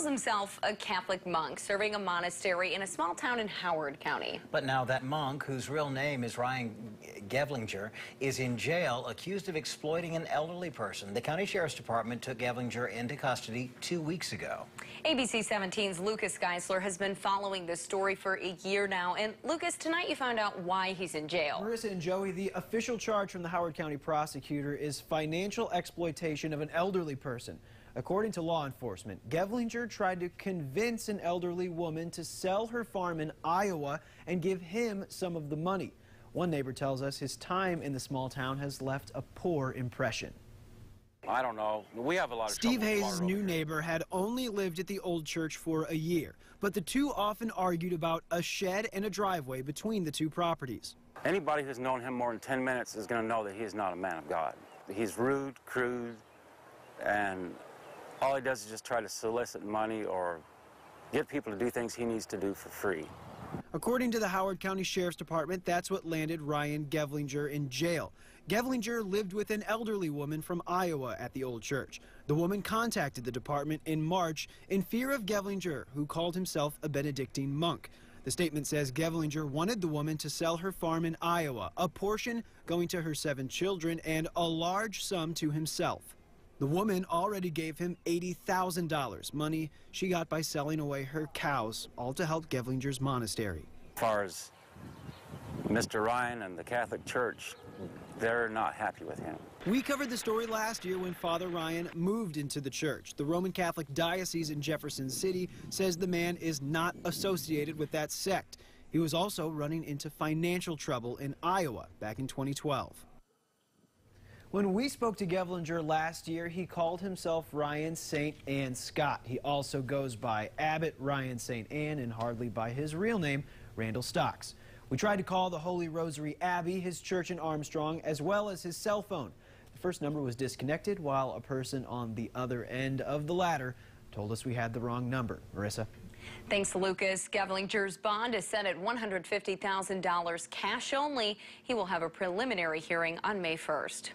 calls himself a Catholic monk serving a monastery in a small town in Howard County. But now that monk, whose real name is Ryan Gevlinger, is in jail accused of exploiting an elderly person. The county sheriff's department took Gevlinger into custody 2 weeks ago. ABC 17's Lucas Geisler has been following this story for a year now. And Lucas, tonight you found out why he's in jail. Marissa and Joey, the official charge from the Howard County prosecutor is financial exploitation of an elderly person. According to law enforcement, Gevlinger tried to convince an elderly woman to sell her farm in Iowa and give him some of the money. One neighbor tells us his time in the small town has left a poor impression. I don't know. We have a lot of Steve Hayes' new neighbor had only lived at the old church for a year, but the two often argued about a shed and a driveway between the two properties. Anybody who's known him more than 10 minutes is going to know that he is not a man of God. He's rude, crude, and all he does is just try to solicit money or get people to do things he needs to do for free. According to the Howard County Sheriff's Department, that's what landed Ryan Gevlinger in jail. Gevlinger lived with an elderly woman from Iowa at the old church. The woman contacted the department in March in fear of Gevlinger, who called himself a Benedictine monk. The statement says Gevlinger wanted the woman to sell her farm in Iowa, a portion going to her 7 children and a large sum to himself. The woman already gave him $80,000, money she got by selling away her cows, all to help Gevlinger's monastery. As far as Mr. Ryan and the Catholic Church, they're not happy with him. We covered the story last year when Father Ryan moved into the church. The Roman Catholic Diocese in Jefferson City says the man is not associated with that sect. He was also running into financial trouble in Iowa back in 2012. When we spoke to Gevlinger last year, he called himself Ryan St. Anne Scott. He also goes by Abbot Ryan St. Anne and hardly by his real name, Randall Stocks. We tried to call the Holy Rosary Abbey, his church in Armstrong, as well as his cell phone. The first number was disconnected, while a person on the other end of the ladder told us we had the wrong number. Marissa? Thanks, Lucas. Gevlinger's bond is set at $150,000 cash only. He will have a preliminary hearing on May 1st.